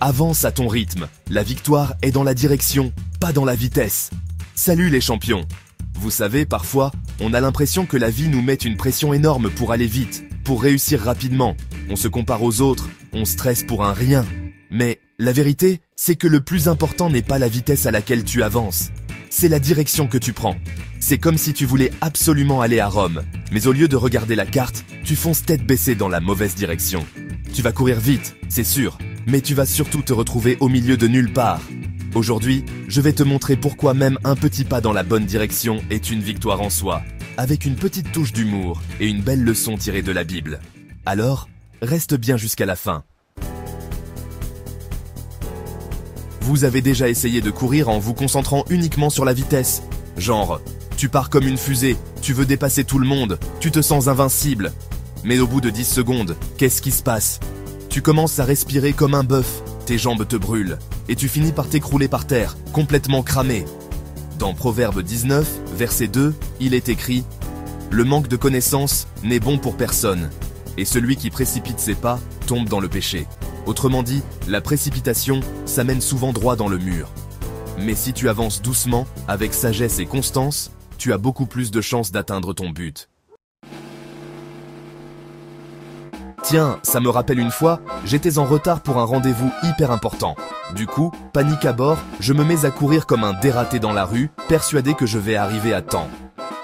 Avance à ton rythme. La victoire est dans la direction, pas dans la vitesse. Salut les champions. Vous savez, parfois, on a l'impression que la vie nous met une pression énorme pour aller vite, pour réussir rapidement. On se compare aux autres, on stresse pour un rien. Mais la vérité, c'est que le plus important n'est pas la vitesse à laquelle tu avances. C'est la direction que tu prends. C'est comme si tu voulais absolument aller à Rome, mais au lieu de regarder la carte, tu fonces tête baissée dans la mauvaise direction. Tu vas courir vite, c'est sûr, mais tu vas surtout te retrouver au milieu de nulle part. Aujourd'hui, je vais te montrer pourquoi même un petit pas dans la bonne direction est une victoire en soi, avec une petite touche d'humour et une belle leçon tirée de la Bible. Alors, reste bien jusqu'à la fin. Vous avez déjà essayé de courir en vous concentrant uniquement sur la vitesse. Genre, tu pars comme une fusée, tu veux dépasser tout le monde, tu te sens invincible. Mais au bout de 10 secondes, qu'est-ce qui se passe? Tu commences à respirer comme un bœuf, tes jambes te brûlent, et tu finis par t'écrouler par terre, complètement cramé. Dans Proverbe 19, verset 2, il est écrit « Le manque de connaissance n'est bon pour personne, et celui qui précipite ses pas tombe dans le péché. » Autrement dit, la précipitation, ça mène souvent droit dans le mur. Mais si tu avances doucement, avec sagesse et constance, tu as beaucoup plus de chances d'atteindre ton but. Tiens, ça me rappelle une fois, j'étais en retard pour un rendez-vous hyper important. Du coup, panique à bord, je me mets à courir comme un dératé dans la rue, persuadé que je vais arriver à temps.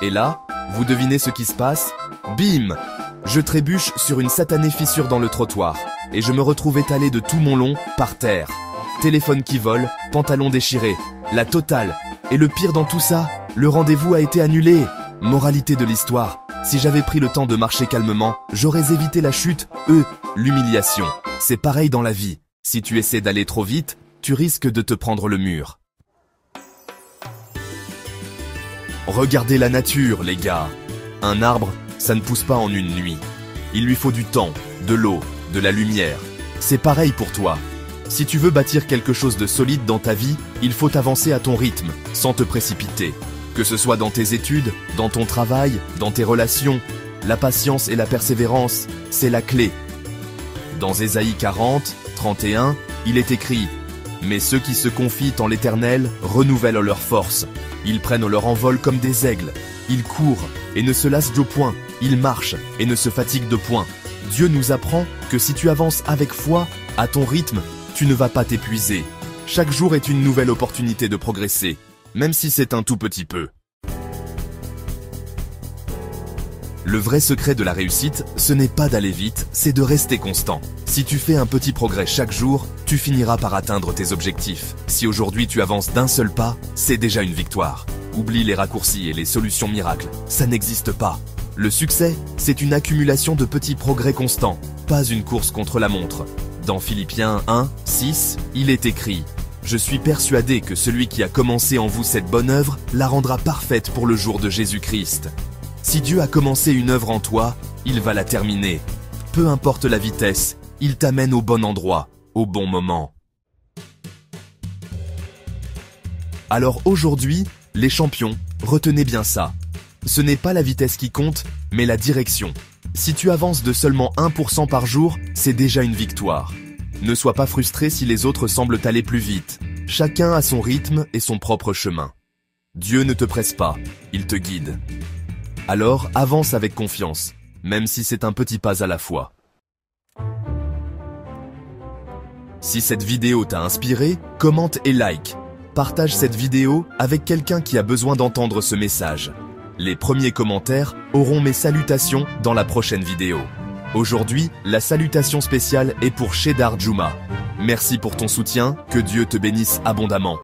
Et là, vous devinez ce qui se passe? Bim! Je trébuche sur une satanée fissure dans le trottoir, et je me retrouve étalé de tout mon long, par terre. Téléphone qui vole, pantalon déchiré, la totale. Et le pire dans tout ça, le rendez-vous a été annulé. Moralité de l'histoire, si j'avais pris le temps de marcher calmement, j'aurais évité la chute, l'humiliation. C'est pareil dans la vie. Si tu essaies d'aller trop vite, tu risques de te prendre le mur. Regardez la nature, les gars. Un arbre, ça ne pousse pas en une nuit. Il lui faut du temps, de l'eau, de la lumière. C'est pareil pour toi. Si tu veux bâtir quelque chose de solide dans ta vie, il faut avancer à ton rythme, sans te précipiter. Que ce soit dans tes études, dans ton travail, dans tes relations, la patience et la persévérance, c'est la clé. Dans Ésaïe 40, 31, il est écrit « Mais ceux qui se confient en l'Éternel renouvellent leur force. Ils prennent leur envol comme des aigles. Ils courent et ne se lassent de point. Ils marchent et ne se fatiguent de point. » Dieu nous apprend que si tu avances avec foi, à ton rythme, tu ne vas pas t'épuiser. Chaque jour est une nouvelle opportunité de progresser, même si c'est un tout petit peu. Le vrai secret de la réussite, ce n'est pas d'aller vite, c'est de rester constant. Si tu fais un petit progrès chaque jour, tu finiras par atteindre tes objectifs. Si aujourd'hui tu avances d'un seul pas, c'est déjà une victoire. Oublie les raccourcis et les solutions miracles, ça n'existe pas. Le succès, c'est une accumulation de petits progrès constants, pas une course contre la montre. Dans Philippiens 1, 6, il est écrit « Je suis persuadé que celui qui a commencé en vous cette bonne œuvre la rendra parfaite pour le jour de Jésus-Christ. » Si Dieu a commencé une œuvre en toi, il va la terminer. Peu importe la vitesse, il t'amène au bon endroit, au bon moment. Alors aujourd'hui, les champions, retenez bien ça. Ce n'est pas la vitesse qui compte, mais la direction. Si tu avances de seulement 1% par jour, c'est déjà une victoire. Ne sois pas frustré si les autres semblent aller plus vite. Chacun a son rythme et son propre chemin. Dieu ne te presse pas, il te guide. Alors avance avec confiance, même si c'est un petit pas à la fois. Si cette vidéo t'a inspiré, commente et like. Partage cette vidéo avec quelqu'un qui a besoin d'entendre ce message. Les premiers commentaires auront mes salutations dans la prochaine vidéo. Aujourd'hui, la salutation spéciale est pour Shedar Juma. Merci pour ton soutien, que Dieu te bénisse abondamment.